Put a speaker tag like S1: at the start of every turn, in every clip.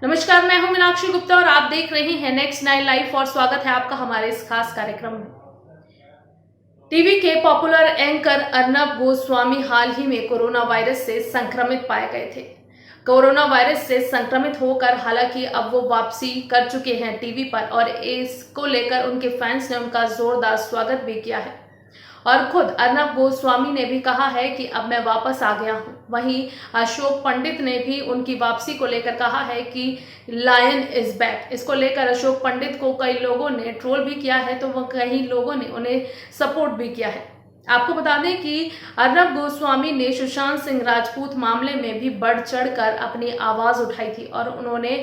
S1: नमस्कार, मैं हूं मीनाक्षी गुप्ता और आप देख रहे हैं नेक्स्ट 9 लाइव और स्वागत है आपका हमारे इस खास कार्यक्रम में। टीवी के पॉपुलर एंकर अर्नब गोस्वामी हाल ही में कोरोना वायरस से संक्रमित पाए गए थे। कोरोना वायरस से संक्रमित होकर हालांकि अब वो वापसी कर चुके हैं टीवी पर और इसको लेकर उनके फैंस ने उनका जोरदार स्वागत भी किया है। और खुद अर्नब गोस्वामी ने भी कहा है कि अब मैं वापस आ गया हूं। वहीं अशोक पंडित ने भी उनकी वापसी को लेकर कहा है कि लायन इज बैक। इसको लेकर अशोक पंडित को कई लोगों ने ट्रोल भी किया है तो वह कई लोगों ने उन्हें सपोर्ट भी किया है। आपको बता दें कि अर्नब गोस्वामी ने सुशांत सिंह राजपूत मामले में भी बढ़ चढ़कर अपनी आवाज उठाई थी और उन्होंने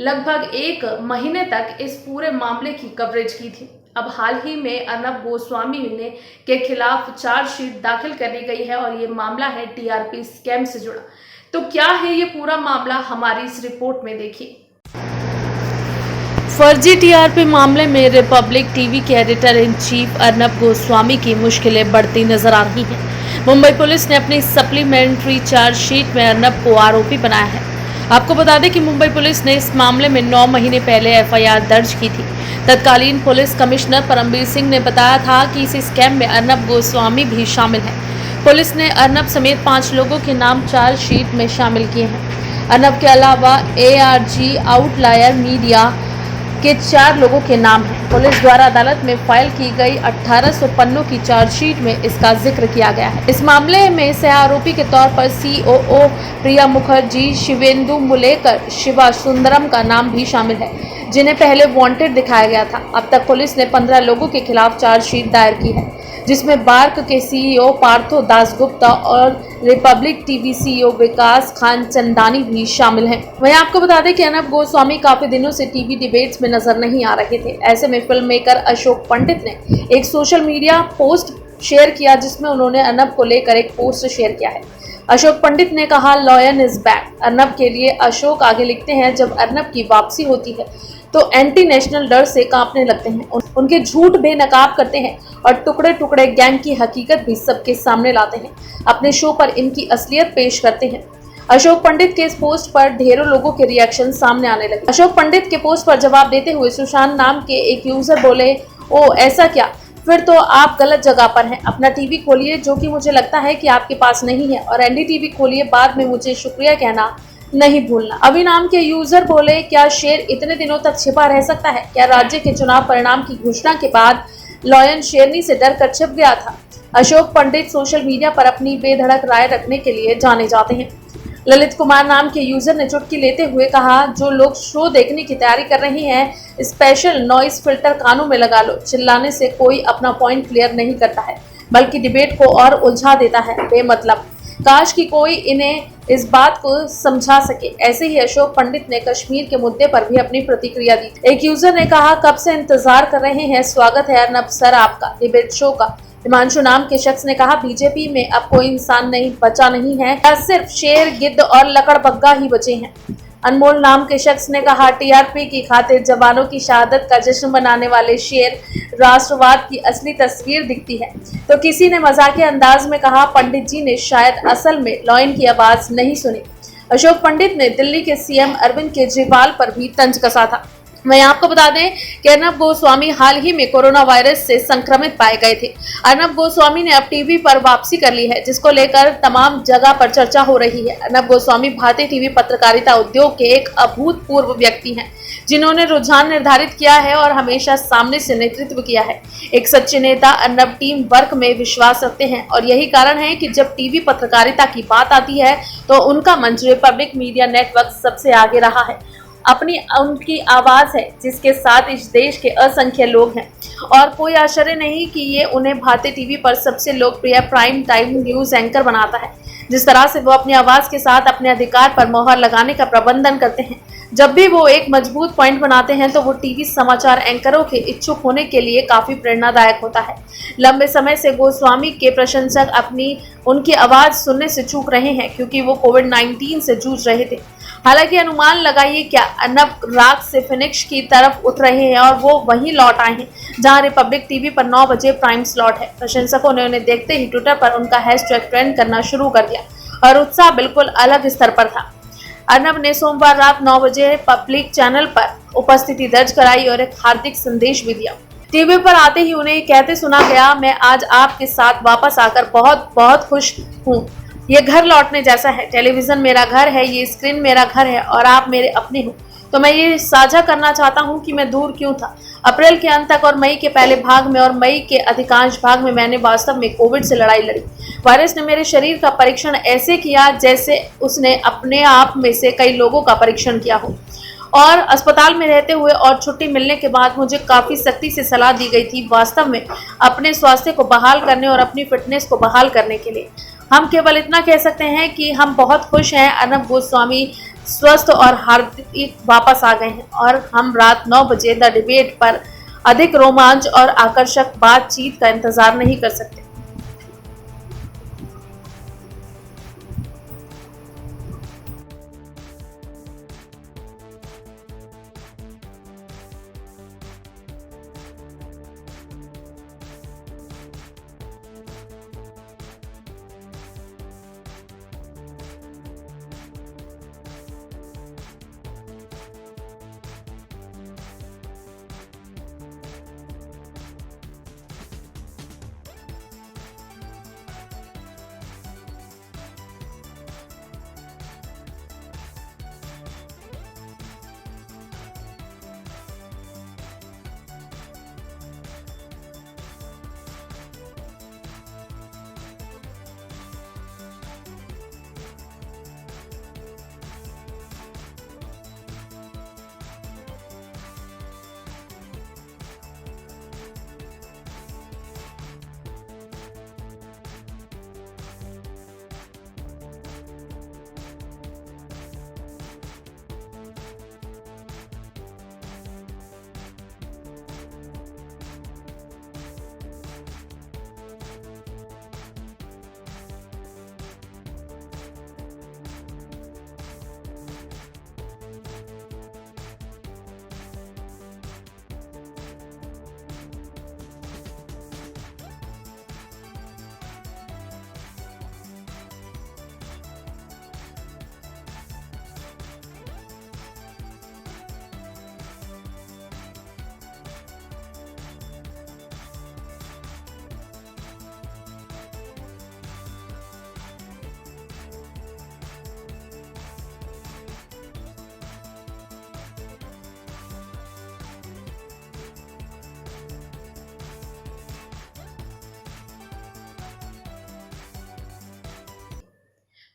S1: लगभग 1 महीने तक इस पूरे मामले की कवरेज की थी। अब हाल ही में अर्नब गोस्वामी ने के खिलाफ चार्जशीट दाखिल करी गई है और ये मामला है टीआरपी स्कैम से जुड़ा। तो क्या है ये पूरा मामला, हमारी इस रिपोर्ट में देखिए। फर्जी टीआरपी मामले में रिपब्लिक टीवी के editor in chief Arnab Goswami की मुश्किलें बढ़ती नजर आ रही हैं। मुंबई पुलिस ने अपनी सप्लीमेंट्री चार्जशीट में अर्नब को आरोपी बनाया है। आपको बता दें कि मुंबई पुलिस ने इस मामले में 9 महीने पहले एफआईआर दर्ज की थी। तत्कालीन पुलिस कमिश्नर परमबीर सिंह ने बताया था कि इस स्कैम में अर्नब गोस्वामी भी शामिल हैं। पुलिस ने अर्नब समेत 5 लोगों के नाम चार्जशीट में शामिल किए हैं। अर्नब के अलावा ARG आउटलायर मीडिया के 4 लोगों के नाम हैं। पुलिस द्वारा अदालत में फाइल की गई 1800 पन्नों की चार्जशीट में इसका जिक्र किया गया है। इस मामले में सह आरोपी के तौर पर COO प्रिया मुखर्जी, शिवेंदु मुलेकर, शिवा सुंदरम का नाम भी शामिल है, जिन्हें पहले वांटेड दिखाया गया था। अब तक पुलिस ने 15 लोगों के खिलाफ चार्जशीट दायर की है, जिसमें बार्क के CEO पार्थो दासगुप्ता और रिपब्लिक टीवी CEO विकास खान चंदानी भी शामिल हैं। वहीं आपको बता दें कि अर्नब गोस्वामी काफी दिनों से टीवी डिबेट्स में नजर नहीं आ रहे थे। ऐसे में फिल्म मेकर अशोक पंडित ने एक सोशल मीडिया पोस्ट शेयर किया, जिसमें उन्होंने अर्नब को लेकर एक पोस्ट शेयर किया है। अशोक पंडित ने कहा, लॉयन इज बैक। अर्नब के लिए अशोक आगे लिखते हैं, जब अर्नब की वापसी होती है तो एंटी नेशनल डर से कांपने लगते हैं। उनके झूठ बेनकाब करते हैं और टुकड़े टुकड़े गैंग की हकीकत भी सबके सामने लाते हैं। अपने शो पर इनकी असलियत पेश करते हैं। अशोक पंडित के इस पोस्ट पर ढेरों लोगों के रिएक्शन सामने आने लगे। अशोक पंडित के पोस्ट पर जवाब देते हुए सुशांत नाम के एक यूजर बोले, ओ ऐसा क्या, फिर तो आप गलत जगह पर हैं। अपना टीवी खोलिए, जो कि मुझे लगता है कि आपके पास नहीं है, और NDTV खोलिए, बाद में मुझे शुक्रिया कहना नहीं भूलना। अभी नाम के यूजर बोले, क्या शेर इतने दिनों तक छिपा रह सकता है? क्या राज्य के चुनाव परिणाम की घोषणा के बाद लॉयन शेरनी से डरकर छिप गया था? अशोक पंडित सोशल मीडिया पर अपनी बेधड़क राय रखने के लिए जाने जाते हैं। ललित कुमार नाम के यूजर ने चुटकी लेते हुए कहा, जो लोग शो देखने की तैयारी कर रहे हैं, स्पेशल नॉइस फिल्टर कानों में लगा लो। चिल्लाने से कोई अपना पॉइंट क्लियर नहीं करता है, बल्कि डिबेट को और उलझा देता है बेमतलब। काश कि कोई इन्हें इस बात को समझा सके। ऐसे ही अशोक पंडित ने कश्मीर के मुद्दे पर भी अपनी प्रतिक्रिया दी। एक यूजर ने कहा, कब से इंतजार कर रहे हैं, स्वागत है अर्नब सर आपका डिबेट शो का। हिमांशु नाम के शख्स ने कहा, बीजेपी में अब कोई इंसान नहीं बचा नहीं है, या सिर्फ शेर, गिद्ध और लकड़बग्गा ही बचे हैं। अनमोल नाम के शख्स ने कहा, TRP की खातिर जवानों की शहादत का जश्न मनाने वाले शेर, राष्ट्रवाद की असली तस्वीर दिखती है। तो किसी ने मजाकिया अंदाज में कहा, पंडित जी ने शायद असल में लॉयन की आवाज नहीं सुनी। अशोक पंडित ने दिल्ली के CM अरविंद केजरीवाल पर भी तंज कसा था। मैं आपको बता दें कि अर्नब गोस्वामी हाल ही में कोरोना वायरस से संक्रमित पाए गए थे। अर्नब गोस्वामी ने अब टीवी पर वापसी कर ली है, जिसको लेकर तमाम जगह पर चर्चा हो रही है। अर्नब गोस्वामी भारतीय टीवी पत्रकारिता उद्योग के एक अभूतपूर्व व्यक्ति हैं, जिन्होंने रुझान निर्धारित किया है और हमेशा सामने से नेतृत्व किया है। एक सच्चे नेता अर्नब टीम वर्क में विश्वास रखते हैं और यही कारण है कि जब टीवी पत्रकारिता की बात आती है तो उनका मंच रिपब्लिक मीडिया नेटवर्क सबसे आगे रहा है। अपनी उनकी आवाज है, जिसके साथ इस देश के असंख्य लोग हैं, और कोई आश्चर्य नहीं कि ये उन्हें भारतीय टीवी पर सबसे लोकप्रिय प्राइम टाइम न्यूज एंकर बनाता है। जिस तरह से वो अपनी आवाज के साथ अपने अधिकार पर मोहर लगाने का प्रबंधन करते हैं। जब भी वो एक मजबूत पॉइंट बनाते हैं तो वो टीवी समाचार एंकरों के इच्छुक होने के लिए काफी प्रेरणादायक होता है। लंबे समय से गोस्वामी के प्रशंसक उनकी आवाज सुनने से चूक रहे हैं, क्योंकि वो कोविड-19 से जूझ रहे थे। हालांकि अनुमान लगाइए क्या, अर्नब रात से फिनिक्स की तरफ उठ रहे हैं और वो वहीं लौट आए हैं जहां रिपब्लिक टीवी पर 9 बजे प्राइम स्लॉट है। प्रशंसकों ने उन्हें देखते ही ट्विटर पर उनका हैशटैग ट्रेंड करना शुरू कर दिया और उत्साह बिल्कुल अलग स्तर पर था। अर्नब ने सोमवार रात 9 बजे पब्लिक चैनल पर उपस्थिति दर्ज कराई और एक हार्दिक संदेश भी दिया। टीवी पर आते ही उन्हें कहते सुना गया, मैं आज आपके साथ वापस आकर बहुत बहुत खुश हूँ। ये घर लौटने जैसा है। टेलीविजन मेरा घर है, ये स्क्रीन मेरा घर है और आप मेरे अपने हो। तो मैं ये साझा करना चाहता हूँ कि मैं दूर क्यों था। अप्रैल के अंत तक और मई के पहले भाग में और मई के अधिकांश भाग में मैंने वास्तव में कोविड से लड़ाई लड़ी। वायरस ने मेरे शरीर का परीक्षण ऐसे किया जैसे उसने अपने आप में से कई लोगों का परीक्षण किया हो। और अस्पताल में रहते हुए और छुट्टी मिलने के बाद मुझे काफ़ी सख्ती से सलाह दी गई थी वास्तव में अपने स्वास्थ्य को बहाल करने और अपनी फिटनेस को बहाल करने के लिए। हम केवल इतना कह सकते हैं कि हम बहुत खुश हैं। अर्नब गोस्वामी स्वस्थ और हार्दिक वापस आ गए हैं और हम रात 9 बजे द डिबेट पर अधिक रोमांच और आकर्षक बातचीत का इंतजार नहीं कर सकते।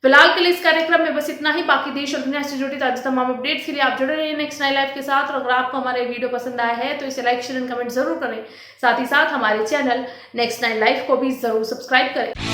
S1: फिलहाल के लिए इस कार्यक्रम में बस इतना ही। बाकी देश और दुनिया से जुड़ी ताज़ा तमाम अपडेट्स के लिए आप जुड़े रहिए नेक्स्ट नाइन लाइव के साथ। और अगर आपको हमारे वीडियो पसंद आया है तो इसे लाइक शेयर एंड कमेंट जरूर करें। साथ ही साथ हमारे चैनल नेक्स्ट नाइन लाइव को भी जरूर सब्सक्राइब करें।